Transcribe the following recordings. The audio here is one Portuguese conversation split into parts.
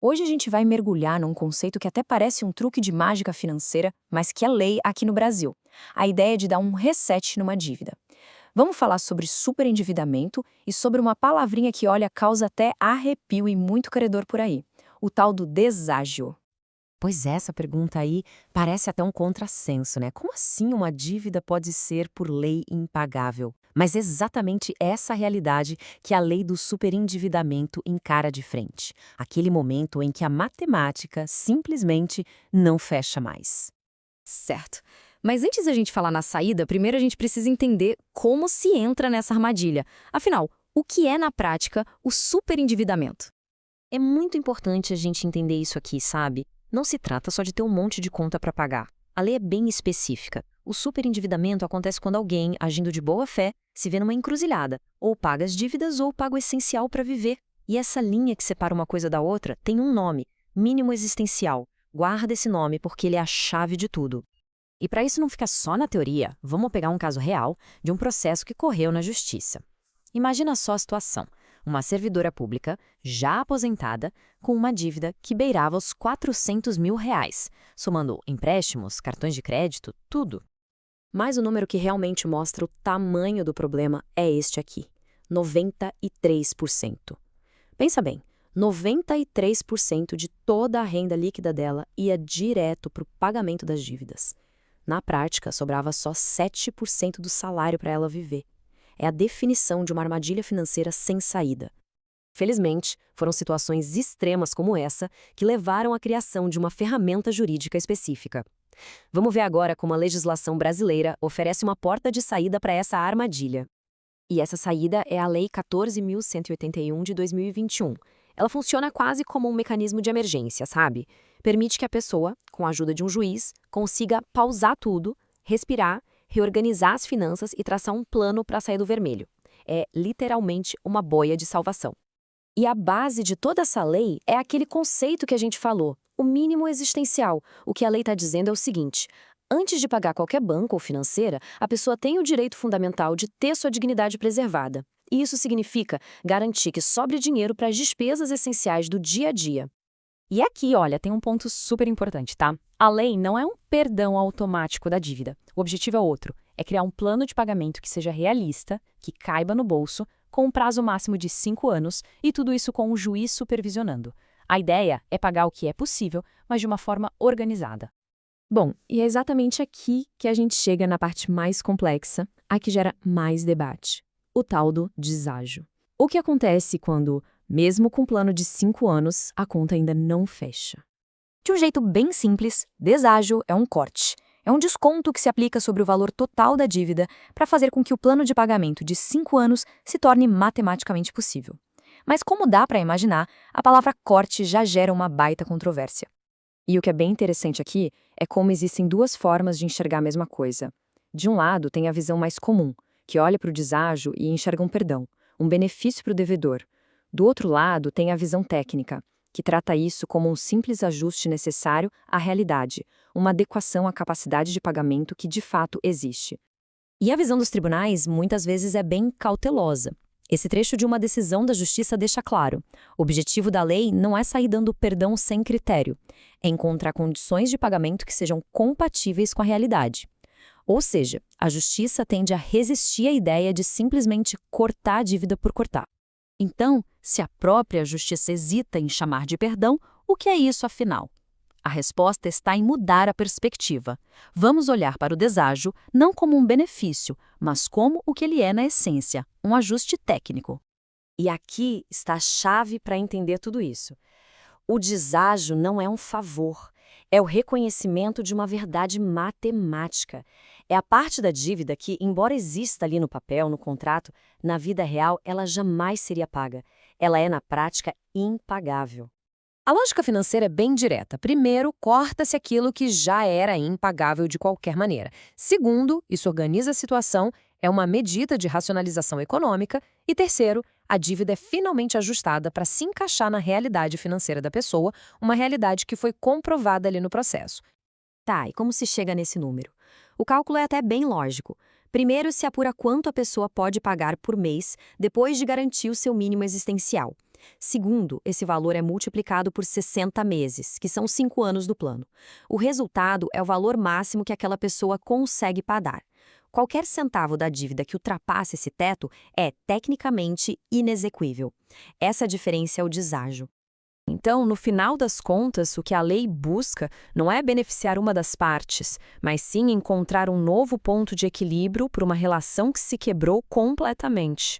Hoje a gente vai mergulhar num conceito que até parece um truque de mágica financeira, mas que é lei aqui no Brasil. A ideia de dar um reset numa dívida. Vamos falar sobre superendividamento e sobre uma palavrinha que, olha, causa até arrepio e muito credor por aí. O tal do deságio. Pois essa pergunta aí parece até um contrassenso, né? Como assim uma dívida pode ser, por lei, impagável? Mas é exatamente essa realidade que a lei do superendividamento encara de frente. Aquele momento em que a matemática simplesmente não fecha mais. Certo. Mas antes da gente falar na saída, primeiro a gente precisa entender como se entra nessa armadilha. Afinal, o que é na prática o superendividamento? É muito importante a gente entender isso aqui, sabe? Não se trata só de ter um monte de conta para pagar. A lei é bem específica. O superendividamento acontece quando alguém, agindo de boa fé, se vê numa encruzilhada, ou paga as dívidas ou paga o essencial para viver. E essa linha que separa uma coisa da outra tem um nome: mínimo existencial. Guarda esse nome porque ele é a chave de tudo. E para isso não ficar só na teoria, vamos pegar um caso real de um processo que correu na justiça. Imagina só a situação. Uma servidora pública, já aposentada, com uma dívida que beirava os R$ 400 mil, somando empréstimos, cartões de crédito, tudo. Mas o número que realmente mostra o tamanho do problema é este aqui, 93%. Pensa bem, 93% de toda a renda líquida dela ia direto para o pagamento das dívidas. Na prática, sobrava só 7% do salário para ela viver. É a definição de uma armadilha financeira sem saída. Felizmente, foram situações extremas como essa que levaram à criação de uma ferramenta jurídica específica. Vamos ver agora como a legislação brasileira oferece uma porta de saída para essa armadilha. E essa saída é a Lei 14.181 de 2021. Ela funciona quase como um mecanismo de emergência, sabe? Permite que a pessoa, com a ajuda de um juiz, consiga pausar tudo, respirar, reorganizar as finanças e traçar um plano para sair do vermelho. É literalmente uma boia de salvação. E a base de toda essa lei é aquele conceito que a gente falou, o mínimo existencial. O que a lei está dizendo é o seguinte: antes de pagar qualquer banco ou financeira, a pessoa tem o direito fundamental de ter sua dignidade preservada. E isso significa garantir que sobre dinheiro para as despesas essenciais do dia a dia. E aqui, olha, tem um ponto super importante, tá? A lei não é um perdão automático da dívida. O objetivo é outro, é criar um plano de pagamento que seja realista, que caiba no bolso, com um prazo máximo de 5 anos e tudo isso com um juiz supervisionando. A ideia é pagar o que é possível, mas de uma forma organizada. Bom, e é exatamente aqui que a gente chega na parte mais complexa, a que gera mais debate: o tal do deságio. O que acontece quando, mesmo com um plano de 5 anos, a conta ainda não fecha? De um jeito bem simples, deságio é um corte. É um desconto que se aplica sobre o valor total da dívida para fazer com que o plano de pagamento de 5 anos se torne matematicamente possível. Mas como dá para imaginar, a palavra corte já gera uma baita controvérsia. E o que é bem interessante aqui é como existem duas formas de enxergar a mesma coisa. De um lado, tem a visão mais comum, que olha para o deságio e enxerga um perdão, um benefício para o devedor. Do outro lado, tem a visão técnica, que trata isso como um simples ajuste necessário à realidade, uma adequação à capacidade de pagamento que de fato existe. E a visão dos tribunais muitas vezes é bem cautelosa. Esse trecho de uma decisão da justiça deixa claro: o objetivo da lei não é sair dando perdão sem critério, é encontrar condições de pagamento que sejam compatíveis com a realidade. Ou seja, a justiça tende a resistir à ideia de simplesmente cortar a dívida por cortar. Então, se a própria justiça hesita em chamar de perdão, o que é isso afinal? A resposta está em mudar a perspectiva. Vamos olhar para o deságio não como um benefício, mas como o que ele é na essência, um ajuste técnico. E aqui está a chave para entender tudo isso. O deságio não é um favor, é o reconhecimento de uma verdade matemática. É a parte da dívida que, embora exista ali no papel, no contrato, na vida real ela jamais seria paga. Ela é, na prática, impagável. A lógica financeira é bem direta. Primeiro, corta-se aquilo que já era impagável de qualquer maneira. Segundo, isso organiza a situação, é uma medida de racionalização econômica. E terceiro, a dívida é finalmente ajustada para se encaixar na realidade financeira da pessoa, uma realidade que foi comprovada ali no processo. Tá, e como se chega nesse número? O cálculo é até bem lógico. Primeiro, se apura quanto a pessoa pode pagar por mês depois de garantir o seu mínimo existencial. Segundo, esse valor é multiplicado por 60 meses, que são 5 anos do plano. O resultado é o valor máximo que aquela pessoa consegue pagar. Qualquer centavo da dívida que ultrapasse esse teto é, tecnicamente, inexequível. Essa diferença é o deságio. Então, no final das contas, o que a lei busca não é beneficiar uma das partes, mas sim encontrar um novo ponto de equilíbrio para uma relação que se quebrou completamente.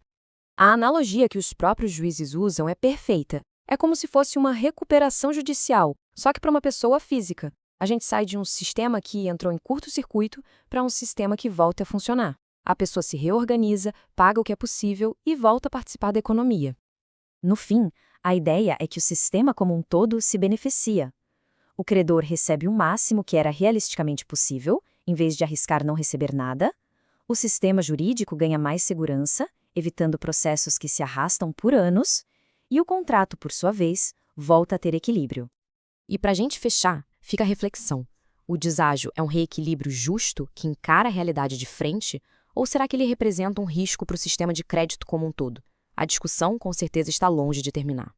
A analogia que os próprios juízes usam é perfeita. É como se fosse uma recuperação judicial, só que para uma pessoa física. A gente sai de um sistema que entrou em curto-circuito para um sistema que volta a funcionar. A pessoa se reorganiza, paga o que é possível e volta a participar da economia. No fim, a ideia é que o sistema como um todo se beneficia. O credor recebe o máximo que era realisticamente possível, em vez de arriscar não receber nada. O sistema jurídico ganha mais segurança, evitando processos que se arrastam por anos. E o contrato, por sua vez, volta a ter equilíbrio. E para a gente fechar, fica a reflexão. O deságio é um reequilíbrio justo que encara a realidade de frente, ou será que ele representa um risco para o sistema de crédito como um todo? A discussão, com certeza, está longe de terminar.